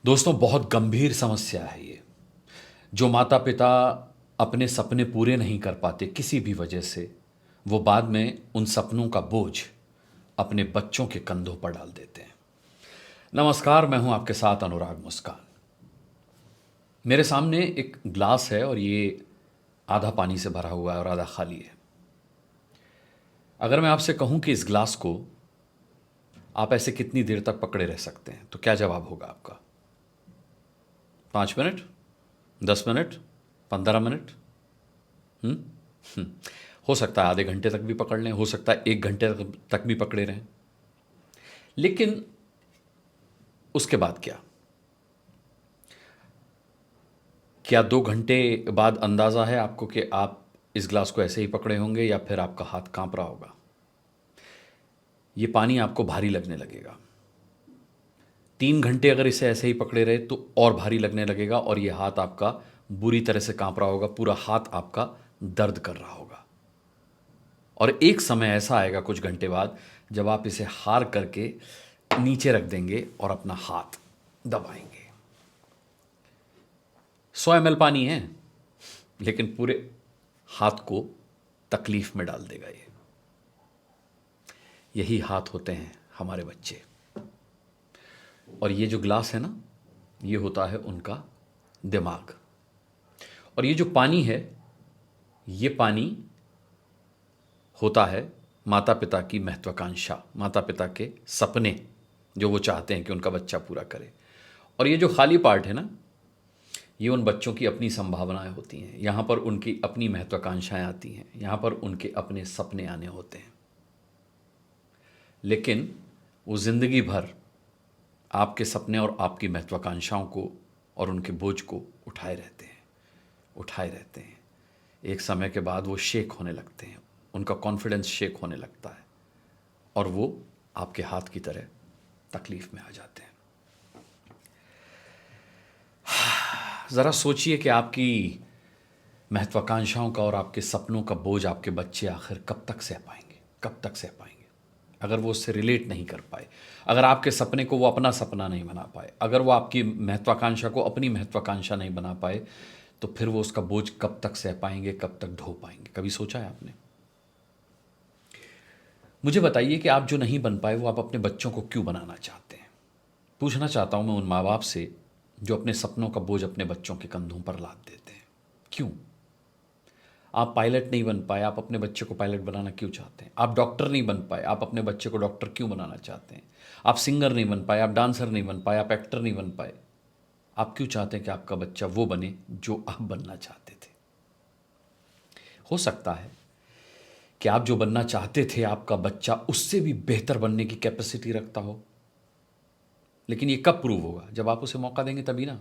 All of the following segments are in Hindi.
दोस्तों, बहुत गंभीर समस्या है ये। जो माता पिता अपने सपने पूरे नहीं कर पाते किसी भी वजह से, वो बाद में उन सपनों का बोझ अपने बच्चों के कंधों पर डाल देते हैं। नमस्कार, मैं हूं आपके साथ अनुराग मुस्कान। मेरे सामने एक ग्लास है और ये आधा पानी से भरा हुआ है और आधा खाली है। अगर मैं आपसे कहूं कि इस ग्लास को आप ऐसे कितनी देर तक पकड़े रह सकते हैं, तो क्या जवाब होगा आपका? 5 मिनट, 10 मिनट, 15 मिनट? हम्म हम्म। हो सकता है आधे घंटे तक भी पकड़ लें, हो सकता है 1 घंटे तक भी पकड़े रहें। लेकिन उसके बाद क्या? क्या 2 घंटे बाद अंदाज़ा है आपको कि आप इस ग्लास को ऐसे ही पकड़े होंगे या फिर आपका हाथ कांप रहा होगा? ये पानी आपको भारी लगने लगेगा। 3 घंटे अगर इसे ऐसे ही पकड़े रहे तो और भारी लगने लगेगा और ये हाथ आपका बुरी तरह से कांप रहा होगा, पूरा हाथ आपका दर्द कर रहा होगा। और एक समय ऐसा आएगा कुछ घंटे बाद जब आप इसे हार करके नीचे रख देंगे और अपना हाथ दबाएंगे। 100 ml पानी है, लेकिन पूरे हाथ को तकलीफ में डाल देगा ये। यही हाथ होते हैं हमारे बच्चे। और ये जो ग्लास है ना, ये होता है उनका दिमाग। और ये जो पानी है, ये पानी होता है माता पिता की महत्वाकांक्षा, माता पिता के सपने जो वो चाहते हैं कि उनका बच्चा पूरा करे। और ये जो खाली पार्ट है ना, ये उन बच्चों की अपनी संभावनाएं होती हैं। यहाँ पर उनकी अपनी महत्वाकांक्षाएं आती हैं, यहाँ पर उनके अपने सपने आने होते हैं। लेकिन वो ज़िंदगी भर आपके सपने और आपकी महत्वाकांक्षाओं को और उनके बोझ को उठाए रहते हैं, उठाए रहते हैं। एक समय के बाद वो शेक होने लगते हैं, उनका कॉन्फिडेंस शेक होने लगता है और वो आपके हाथ की तरह तकलीफ में आ जाते हैं। ज़रा सोचिए कि आपकी महत्वाकांक्षाओं का और आपके सपनों का बोझ आपके बच्चे आखिर कब तक सह पाएंगे, कब तक सह पाएंगे? अगर वो उससे रिलेट नहीं कर पाए, अगर आपके सपने को वो अपना सपना नहीं बना पाए, अगर वो आपकी महत्वाकांक्षा को अपनी महत्वाकांक्षा नहीं बना पाए, तो फिर वो उसका बोझ कब तक सह पाएंगे, कब तक ढो पाएंगे? कभी सोचा है आपने? मुझे बताइए कि आप जो नहीं बन पाए वो आप अपने बच्चों को क्यों बनाना चाहते हैं? पूछना चाहता हूं मैं उन माँ बाप से जो अपने सपनों का बोझ अपने बच्चों के कंधों पर लाद देते हैं। क्यों? आप पायलट नहीं बन पाए, आप अपने बच्चे को पायलट बनाना क्यों चाहते हैं? आप डॉक्टर नहीं बन पाए, आप अपने बच्चे को डॉक्टर क्यों बनाना चाहते हैं? आप सिंगर नहीं बन पाए, आप डांसर नहीं बन पाए, आप एक्टर नहीं बन पाए, आप क्यों चाहते हैं कि आपका बच्चा वो बने जो आप बनना चाहते थे? हो सकता है कि आप जो बनना चाहते थे आपका बच्चा उससे भी बेहतर बनने की कैपेसिटी रखता हो। लेकिन ये कब प्रूव होगा? जब आप उसे मौका देंगे तभी ना।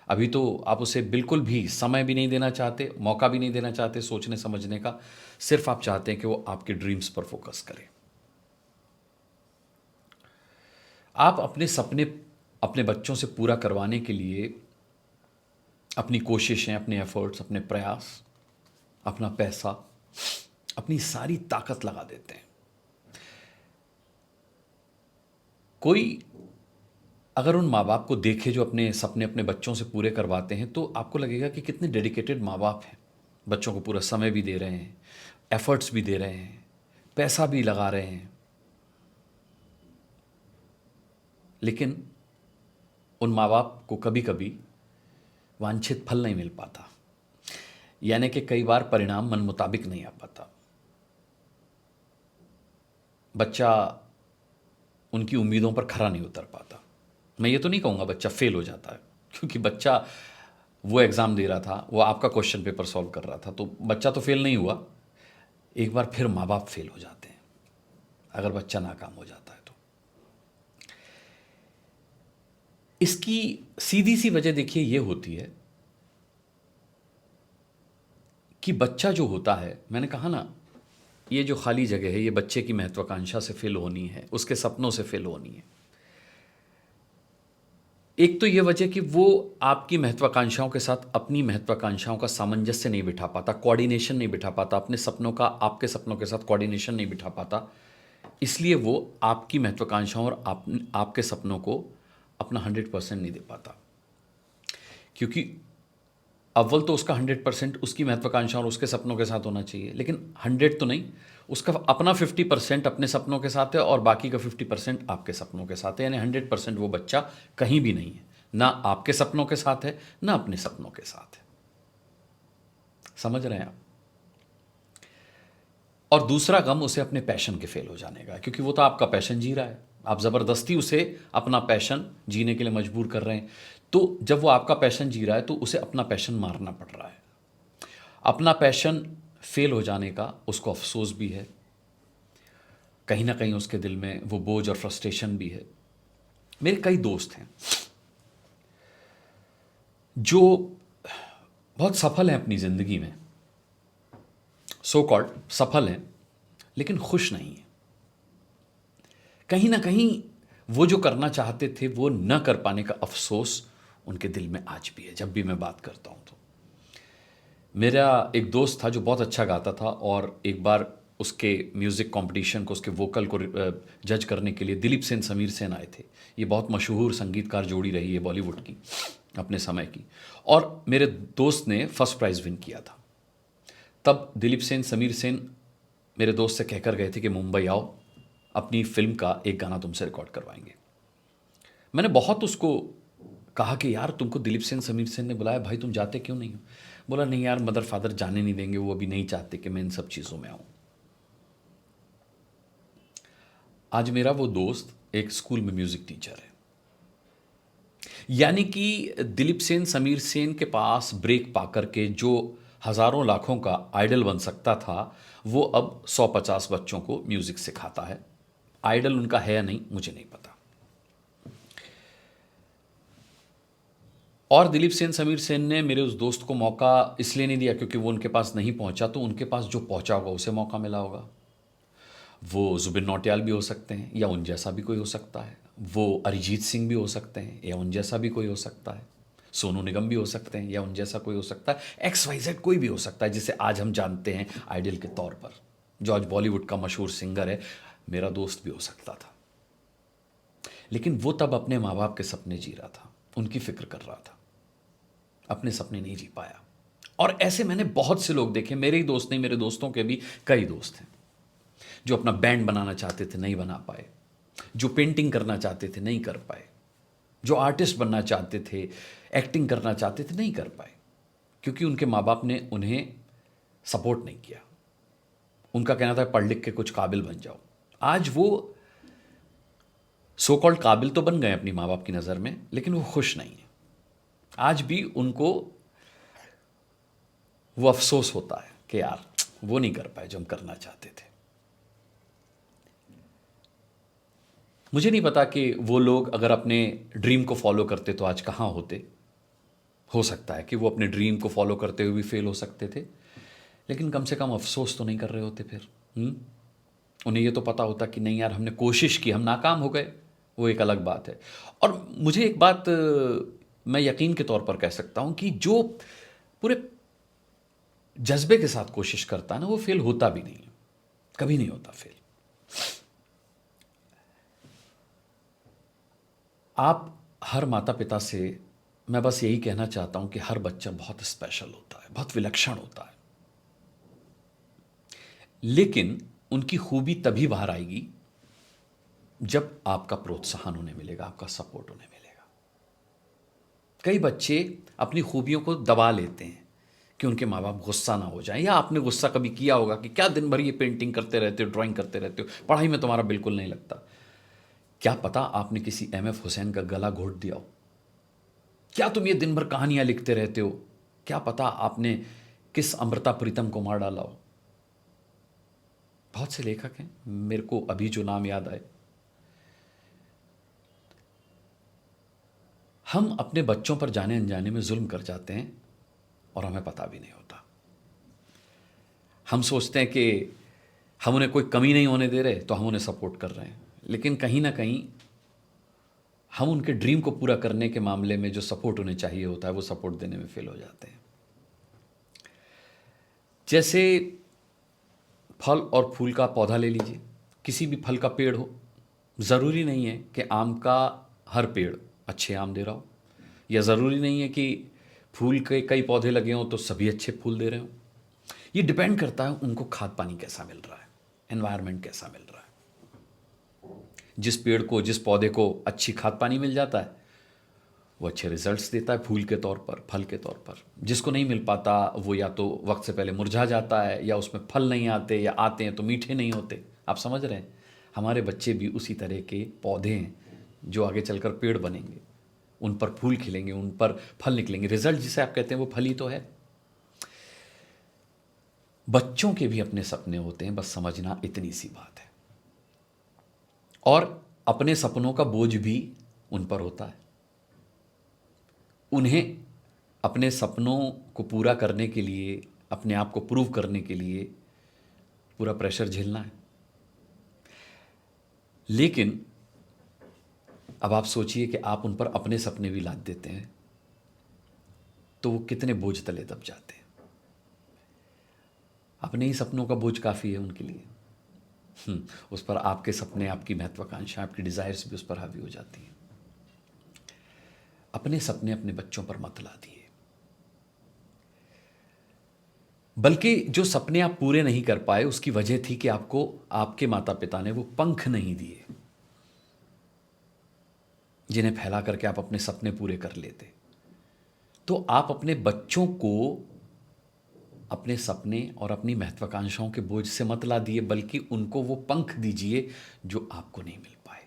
अभी तो आप उसे बिल्कुल भी समय भी नहीं देना चाहते, मौका भी नहीं देना चाहते सोचने समझने का। सिर्फ आप चाहते हैं कि वो आपके ड्रीम्स पर फोकस करे। आप अपने सपने अपने बच्चों से पूरा करवाने के लिए अपनी कोशिशें, अपने एफर्ट्स, अपने प्रयास, अपना पैसा, अपनी सारी ताकत लगा देते हैं। कोई अगर उन माँ बाप को देखे जो अपने सपने अपने बच्चों से पूरे करवाते हैं, तो आपको लगेगा कि कितने डेडिकेटेड माँ बाप हैं। बच्चों को पूरा समय भी दे रहे हैं, एफर्ट्स भी दे रहे हैं, पैसा भी लगा रहे हैं। लेकिन उन माँ बाप को कभी कभी वांछित फल नहीं मिल पाता, यानी कि कई बार परिणाम मन मुताबिक नहीं आ पाता। बच्चा उनकी उम्मीदों पर खरा नहीं उतर पाता। मैं ये तो नहीं कहूँगा बच्चा फेल हो जाता है, क्योंकि बच्चा वो एग्ज़ाम दे रहा था, वो आपका क्वेश्चन पेपर सॉल्व कर रहा था, तो बच्चा तो फेल नहीं हुआ। एक बार फिर माँ बाप फेल हो जाते हैं अगर बच्चा नाकाम हो जाता है तो। इसकी सीधी सी वजह देखिए ये होती है कि बच्चा जो होता है, मैंने कहा ना, ये जो खाली जगह है ये बच्चे की महत्वाकांक्षा से फिल होनी है, उसके सपनों से फिल होनी है। एक तो ये वजह कि वो आपकी महत्वाकांक्षाओं के साथ अपनी महत्वाकांक्षाओं का सामंजस्य नहीं बिठा पाता, कोऑर्डिनेशन नहीं बिठा पाता, अपने सपनों का आपके सपनों के साथ कोऑर्डिनेशन नहीं बिठा पाता। इसलिए वो आपकी महत्वाकांक्षाओं और आपके सपनों को अपना 100% नहीं दे पाता, क्योंकि अव्वल तो उसका 100% उसकी महत्वाकांक्षा और उसके सपनों के साथ होना चाहिए, लेकिन 100 तो नहीं, उसका अपना 50% अपने सपनों के साथ है और बाकी का 50% आपके सपनों के साथ है। यानी 100% वो बच्चा कहीं भी नहीं है, ना आपके सपनों के साथ है ना अपने सपनों के साथ है। समझ रहे हैं आप? और दूसरा गम उसे अपने पैशन के फेल हो जाने का, क्योंकि वो तो आपका पैशन जी रहा है, आप ज़बरदस्ती उसे अपना पैशन जीने के लिए मजबूर कर रहे हैं। तो जब वो आपका पैशन जी रहा है तो उसे अपना पैशन मारना पड़ रहा है। अपना पैशन फेल हो जाने का उसको अफसोस भी है, कहीं ना कहीं उसके दिल में वो बोझ और फ्रस्ट्रेशन भी है। मेरे कई दोस्त हैं जो बहुत सफल हैं अपनी ज़िंदगी में, सो कॉल्ड सफल हैं, लेकिन खुश नहीं हैं। कहीं ना कहीं वो जो करना चाहते थे वो न कर पाने का अफसोस उनके दिल में आज भी है, जब भी मैं बात करता हूँ तो। मेरा एक दोस्त था जो बहुत अच्छा गाता था, और एक बार उसके म्यूज़िक कंपटीशन को, उसके वोकल को जज करने के लिए दिलीप सेन समीर सेन आए थे। ये बहुत मशहूर संगीतकार जोड़ी रही है बॉलीवुड की अपने समय की, और मेरे दोस्त ने फर्स्ट प्राइज़ विन किया था। तब दिलीप सेन समीर सेन मेरे दोस्त से कहकर गए थे कि मुंबई आओ, अपनी फिल्म का एक गाना तुमसे रिकॉर्ड करवाएंगे। मैंने बहुत उसको कहा कि यार तुमको दिलीप सेन समीर सेन ने बुलाया, भाई तुम जाते क्यों नहीं हो? बोला नहीं यार, मदर फादर जाने नहीं देंगे, वो अभी नहीं चाहते कि मैं इन सब चीज़ों में आऊँ। आज मेरा वो दोस्त एक स्कूल में म्यूज़िक टीचर है। यानी कि दिलीप सेन समीर सेन के पास ब्रेक पाकर के जो हज़ारों लाखों का आइडल बन सकता था, वो अब 150 बच्चों को म्यूज़िक सिखाता है। आइडल उनका है या नहीं मुझे नहीं पता। और दिलीप सेन समीर सेन ने मेरे उस दोस्त को मौका इसलिए नहीं दिया क्योंकि वो उनके पास नहीं पहुंचा, तो उनके पास जो पहुंचा होगा उसे मौका मिला होगा। वो जुबिन नौटियाल भी हो सकते हैं या उन जैसा भी कोई हो सकता है, वो अरिजीत सिंह भी हो सकते हैं या उन जैसा भी कोई हो सकता है, सोनू निगम भी हो सकते हैं या उन जैसा कोई हो सकता है, XYZ कोई भी हो सकता है जिसे आज हम जानते हैं आइडल के तौर पर, जो आज बॉलीवुड का मशहूर सिंगर है। मेरा दोस्त भी हो सकता था, लेकिन वो तब अपने माँ बाप के सपने जी रहा था, उनकी फिक्र कर रहा था, अपने सपने नहीं जी पाया। और ऐसे मैंने बहुत से लोग देखे, मेरे ही दोस्त नहीं, मेरे दोस्तों के भी कई दोस्त हैं जो अपना बैंड बनाना चाहते थे, नहीं बना पाए, जो पेंटिंग करना चाहते थे, नहीं कर पाए, जो आर्टिस्ट बनना चाहते थे, एक्टिंग करना चाहते थे, नहीं कर पाए, क्योंकि उनके माँ बाप ने उन्हें सपोर्ट नहीं किया। उनका कहना था पढ़ लिख के कुछ काबिल बन जाओ। आज वो सो कॉल्ड काबिल तो बन गए अपनी माँ बाप की नज़र में, लेकिन वो खुश नहीं है। आज भी उनको वो अफसोस होता है कि यार वो नहीं कर पाए जो हम करना चाहते थे। मुझे नहीं पता कि वो लोग अगर अपने ड्रीम को फॉलो करते तो आज कहाँ होते। हो सकता है कि वो अपने ड्रीम को फॉलो करते हुए भी फेल हो सकते थे, लेकिन कम से कम अफसोस तो नहीं कर रहे होते फिर। उन्हें ये तो पता होता कि नहीं यार, हमने कोशिश की, हम नाकाम हो गए, वो एक अलग बात है। और मुझे एक बात मैं यकीन के तौर पर कह सकता हूँ कि जो पूरे जज्बे के साथ कोशिश करता है ना, वो फेल होता भी नहीं है, कभी नहीं होता फेल। आप हर माता पिता से मैं बस यही कहना चाहता हूं कि हर बच्चा बहुत स्पेशल होता है, बहुत विलक्षण होता है, लेकिन उनकी खूबी तभी बाहर आएगी जब आपका प्रोत्साहन उन्हें मिलेगा, आपका सपोर्ट उन्हें मिलेगा। कई बच्चे अपनी खूबियों को दबा लेते हैं कि उनके माँ बाप गुस्सा ना हो जाए, या आपने गुस्सा कभी किया होगा कि क्या दिन भर ये पेंटिंग करते रहते हो, ड्राइंग करते रहते हो, पढ़ाई में तुम्हारा बिल्कुल नहीं लगता। क्या पता आपने किसी MF हुसैन का गला घोट दिया हो। क्या तुम ये दिन भर कहानियां लिखते रहते हो, क्या पता आपने किस अमृता प्रीतम को मार डाला हो। बहुत से लेखक हैं, मेरे को अभी जो नाम याद आए। हम अपने बच्चों पर जाने अनजाने में जुल्म कर जाते हैं और हमें पता भी नहीं होता। हम सोचते हैं कि हम उन्हें कोई कमी नहीं होने दे रहे तो हम उन्हें सपोर्ट कर रहे हैं, लेकिन कहीं ना कहीं हम उनके ड्रीम को पूरा करने के मामले में जो सपोर्ट उन्हें चाहिए होता है वो सपोर्ट देने में फेल हो जाते हैं। जैसे फल और फूल का पौधा ले लीजिए, किसी भी फल का पेड़ हो, ज़रूरी नहीं है कि आम का हर पेड़ अच्छे आम दे रहा हो, या ज़रूरी नहीं है कि फूल के कई पौधे लगे हों तो सभी अच्छे फूल दे रहे हों। ये डिपेंड करता है उनको खाद पानी कैसा मिल रहा है, एनवायरनमेंट कैसा मिल रहा है। जिस पेड़ को, जिस पौधे को अच्छी खाद पानी मिल जाता है वो अच्छे रिजल्ट्स देता है, फूल के तौर पर, फल के तौर पर। जिसको नहीं मिल पाता वो या तो वक्त से पहले मुरझा जाता है, या उसमें फल नहीं आते, या आते हैं तो मीठे नहीं होते। आप समझ रहे हैं? हमारे बच्चे भी उसी तरह के पौधे हैं जो आगे चलकर पेड़ बनेंगे, उन पर फूल खिलेंगे, उन पर फल निकलेंगे। रिजल्ट जिसे आप कहते हैं वो फल ही तो है। बच्चों के भी अपने सपने होते हैं, बस समझना इतनी सी बात है। और अपने सपनों का बोझ भी उन पर होता है। उन्हें अपने सपनों को पूरा करने के लिए, अपने आप को प्रूव करने के लिए पूरा प्रेशर झेलना है। लेकिन अब आप सोचिए कि आप उन पर अपने सपने भी लाद देते हैं तो वो कितने बोझ तले दब जाते हैं। अपने ही सपनों का बोझ काफ़ी है उनके लिए। उस पर आपके सपने, आपकी महत्वाकांक्षा, आपकी डिज़ायर्स भी उस पर हावी हो जाती हैं। अपने सपने अपने बच्चों पर मत ला दिए, बल्कि जो सपने आप पूरे नहीं कर पाए उसकी वजह थी कि आपको आपके माता पिता ने वो पंख नहीं दिए जिन्हें फैला करके आप अपने सपने पूरे कर लेते। तो आप अपने बच्चों को अपने सपने और अपनी महत्वाकांक्षाओं के बोझ से मत ला दिए, बल्कि उनको वो पंख दीजिए जो आपको नहीं मिल पाए।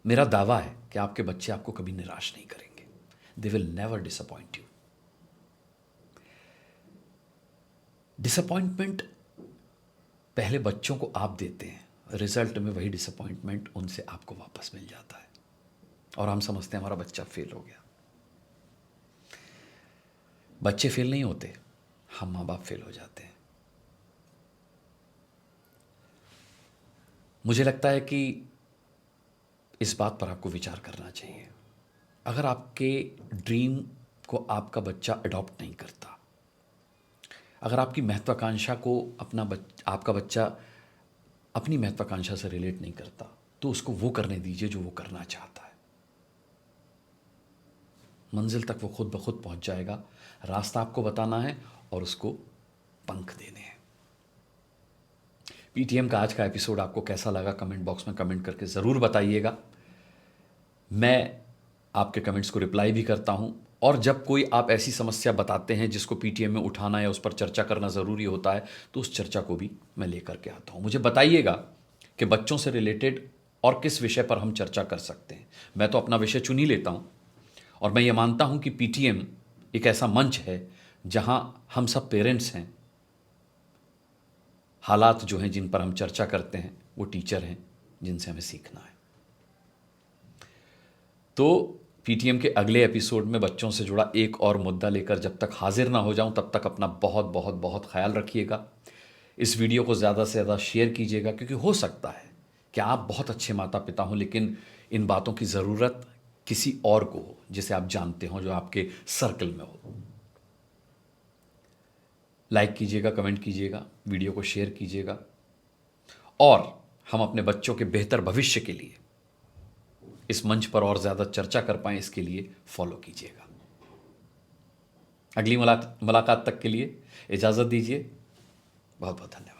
मेरा दावा है कि आपके बच्चे आपको कभी निराश नहीं करेंगे। They will never disappoint you. Disappointment पहले बच्चों को आप देते हैं, रिजल्ट में वही डिसअपॉइंटमेंट उनसे आपको वापस मिल जाता है और हम समझते हैं हमारा बच्चा फेल हो गया। बच्चे फेल नहीं होते, हम माँ बाप फेल हो जाते हैं। मुझे लगता है कि इस बात पर आपको विचार करना चाहिए। अगर आपके ड्रीम को आपका बच्चा अडॉप्ट नहीं करता, अगर आपकी महत्वाकांक्षा को आपका बच्चा अपनी महत्वाकांक्षा से रिलेट नहीं करता, तो उसको वो करने दीजिए जो वो करना चाहता है। मंजिल तक वो खुद ब खुद पहुंच जाएगा। रास्ता आपको बताना है और उसको पंख देने हैं। पीटीएम का आज का एपिसोड आपको कैसा लगा कमेंट बॉक्स में कमेंट करके ज़रूर बताइएगा। मैं आपके कमेंट्स को रिप्लाई भी करता हूं, और जब कोई आप ऐसी समस्या बताते हैं जिसको पीटीएम में उठाना या उस पर चर्चा करना ज़रूरी होता है, तो उस चर्चा को भी मैं लेकर के आता हूं। मुझे बताइएगा कि बच्चों से रिलेटेड और किस विषय पर हम चर्चा कर सकते हैं। मैं तो अपना विषय चुन ही लेता हूं, और मैं ये मानता हूं कि पीटीएम एक ऐसा मंच है जहां हम सब पेरेंट्स हैं। हालात जो हैं जिन पर हम चर्चा करते हैं वो टीचर हैं जिनसे हमें सीखना है। तो पीटीएम के अगले एपिसोड में बच्चों से जुड़ा एक और मुद्दा लेकर जब तक हाजिर ना हो जाऊं, तब तक अपना बहुत बहुत बहुत ख्याल रखिएगा। इस वीडियो को ज़्यादा से ज़्यादा शेयर कीजिएगा, क्योंकि हो सकता है कि आप बहुत अच्छे माता पिता हों, लेकिन इन बातों की ज़रूरत किसी और को हो जिसे आप जानते हो, जो आपके सर्कल में हो। लाइक कीजिएगा, कमेंट कीजिएगा, वीडियो को शेयर कीजिएगा, और हम अपने बच्चों के बेहतर भविष्य के लिए इस मंच पर और ज़्यादा चर्चा कर पाएं, इसके लिए फॉलो कीजिएगा। अगली मुलाकात तक के लिए इजाज़त दीजिए। बहुत बहुत धन्यवाद।